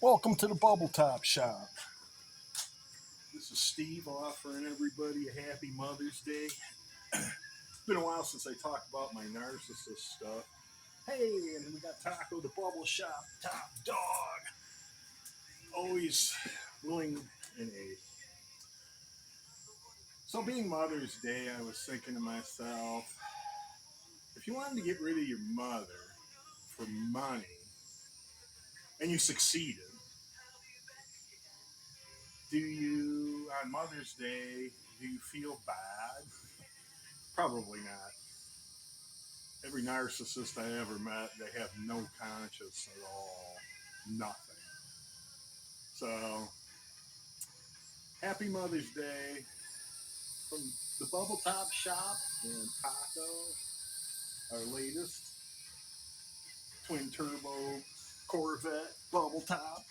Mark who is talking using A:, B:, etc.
A: Welcome to the Bubble Top Shop.
B: This is Steve offering everybody a happy Mother's Day. It's been a while since I talked about my narcissist stuff. Hey, and we got Taco, the Bubble Shop top dog. Always willing and able. So, being Mother's Day, I was thinking to myself, if you wanted to get rid of your mother for money and you succeeded, do you, on Mother's Day, do you feel bad? Probably not. Every narcissist I ever met, they have no conscience at all. Nothing. So, happy Mother's Day from the Bubble Top Shop and Taco, our latest twin turbo Corvette bubble top.